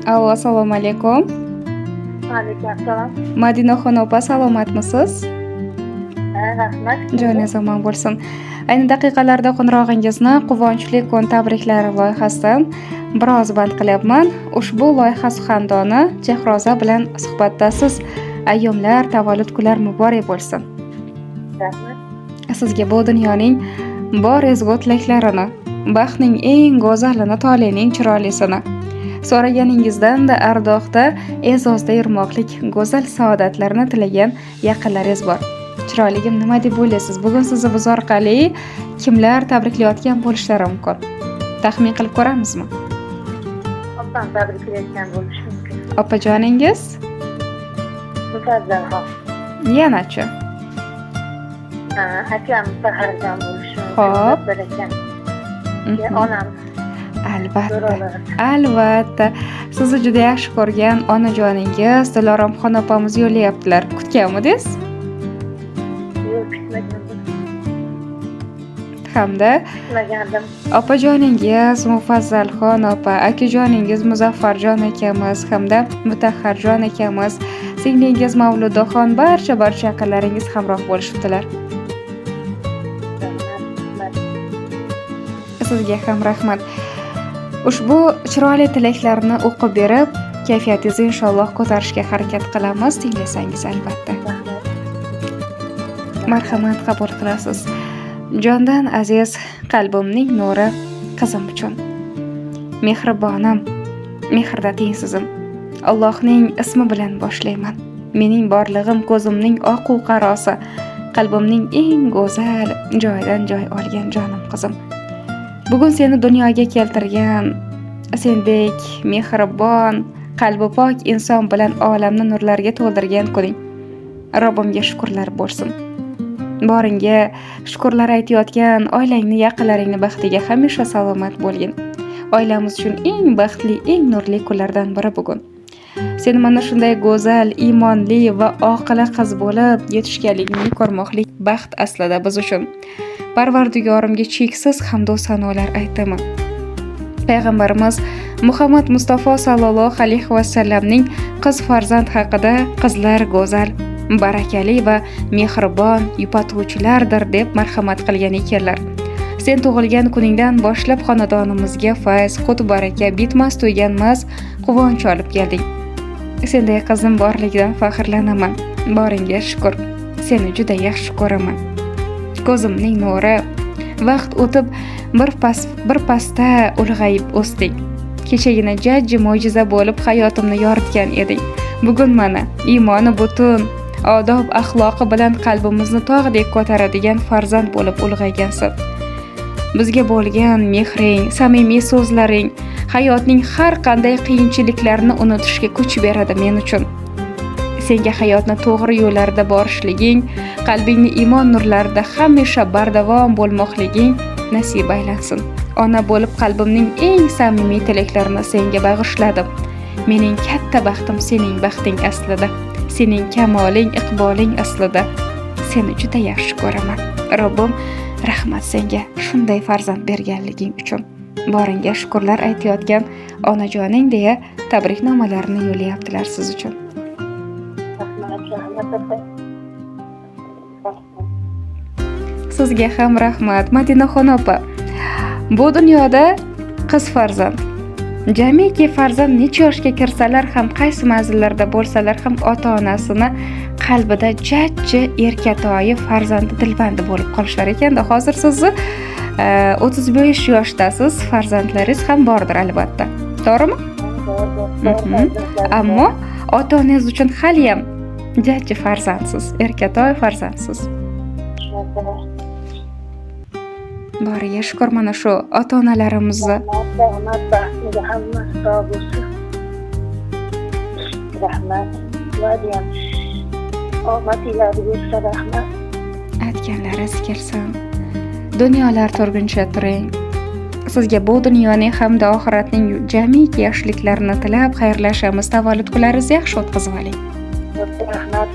Allo, assalomu alaykum. Alaykum assalom. Madinaxon opa, salomatmisiz? Rahmat. Joningiz omon bo'lsin. Ayni daqiqalarda qo'ng'irog'ingizni Quvonchli kun tabriklari loyihasidan biroz band qilyapman. Ushbu loyiha suxandoni Chehroza bilan suhbatdasiz. Ayyomlar, tavallud kunlar muborak bo'lsin. Rahmat. Sizga bu dunyoning bor ezgu tilaklarini, baxtning eng go'zalini, tolening chiroylisini, so'raganingizdan-da ardoqda, e'zozda yurmoqlik go'zal saodatlarni tilagan yaqinlaringiz bor. Chiroyligim nima deb o'ylaysiz? Bugun sizni biz orqali kimlar tabriklayotgan bo'lishlari mumkin? Taxmin qilib ko'ramizmi? Opam tabriklayotgan bo'lishi mumkin. Opajoningiz? Mufazzalxon. Yanachi? Akam Saharjon bo'lishi mumkin. Xo'p. Bir ekan. Onam. Albatta. Sizni juda yaxshi ko'rgan onajoningiz Diloromxon opamiz yo'llayaptilar. Kutganmidingiz? Yo'q, kutmagandim. Hamda Kutmagandim. opajoningiz Mufazzalxon opa, akajoningiz Muzaffarjon akamiz hamda Mutahharjon akamiz, singlingiz Mavludaxon, barcha yaqinlaringiz hamroh bo'lishibdilar. Rahmat. Sizga ham rahmat. Ushbu chiroyli tilaklarni o'qib berib, kayfiyatingizni inshaalloh ko'tarishga harakat qilamiz, tinglasangiz albatta. Rahmat. Marhamat qabul qilasiz. Jondan aziz qalbimning nuri qizim uchun. Mehribonim, mehrda tengsizim. Allohning ismi bilan boshlayman. Mening borlig'im ko'zimning oq qarosi, qalbimning eng go'zal joyidan joy olgan jonim qizim. Bugun seni dunyoga keltirgan, sendek mehribon, qalbi pok inson bilan olamni nurlarga to'ldirgan kuning. Robbimga shukrlar bo'lsin. Boringga shukrlar aytayotgan oilangni, yaqinlaringni baxtiga hamisha salomat bo'lgin. Oilamiz uchun eng baxtli, eng nurli kunlardan biri bugun. Sen mana shunday go'zal, iymonli va oqila qiz bo'lib yetishganligingni ko'rmoqlik baxt aslida biz uchun. Parvardigorimga cheksiz hamd va sanolar aytaman. Payg'ambarimiz Muhammad Mustafa sallallohu alayhi va sallamning qiz farzand haqida qizlar go'zal, barakali va mehribon yupatuvchilardir deb marhamat qilgan ekanlar. Sen tug'ilgan kuningdan boshlab xonadonimizga fayz, qut baraka, bitmas to'yganmas quvonch olib kelding. Senday qizim borligidan faxrlanaman. Boringga shukr. Seni juda yaxshi ko'raman. Ko'zimning nuri. Vaqt o'tib bir pasda ulg'ayib o'sding. Kechagina jajji mo'jiza bo'lib hayotimni yoritgan eding. Bugun mana iymoni butun, odob axloqi bilan qalbimizni tog'dek ko'taradigan farzand bo'lib ulg'aygansan. Bizga bo'lgan mehring, samimiy so'zlaring hayotning har qanday qiyinchiliklarini unutishga kuch beradi men uchun. Senga hayotni to'g'ri yo'llarda borishliging, qalbingni iymon nurlarida hamisha bardavom bo'lmoqliging nasib aylansin. Ona bo'lib qalbimning eng samimiy tilaklarini senga bag'ishladim. Mening katta baxtim sening baxting aslida. Sening kamoling, iqboling aslida. Seni juda yaxshi ko'raman. Robbim rahmat senga shunday farzand berganliging uchun. Boringga shukrlar aytayotgan onajoning deya tabriknomalarni yo'llayaptilar siz uchun. Sizga ham rahmat, Madinaxon opa. Bu dunyoda qiz farzand, jamiki farzand necha yoshga kirsalar ham, qaysi manzillarda bo'lsalar ham ota-onasini qalbida jajji erkatoyi farzandi dilbandi bo'lib qolishlar ekanda. Hozir sizni 35 yoshdasiz, farzandlaringiz ham bordir albatta. To'g'rimi? Ammo ota-onangiz uchun hali ham jajji farzandsiz, erkatoy farzandsiz. Boriga shukr, mana shu ota-onalarimizni aytganlaringiz kelsin. Dunyolar turguncha turing. Sizga bu dunyoning hamda oxiratning jamiki yaxshiliklarini tilab xayrlashamiz. Tavallud kunlaringizni yaxshi o'tkazib oling. Rahmat.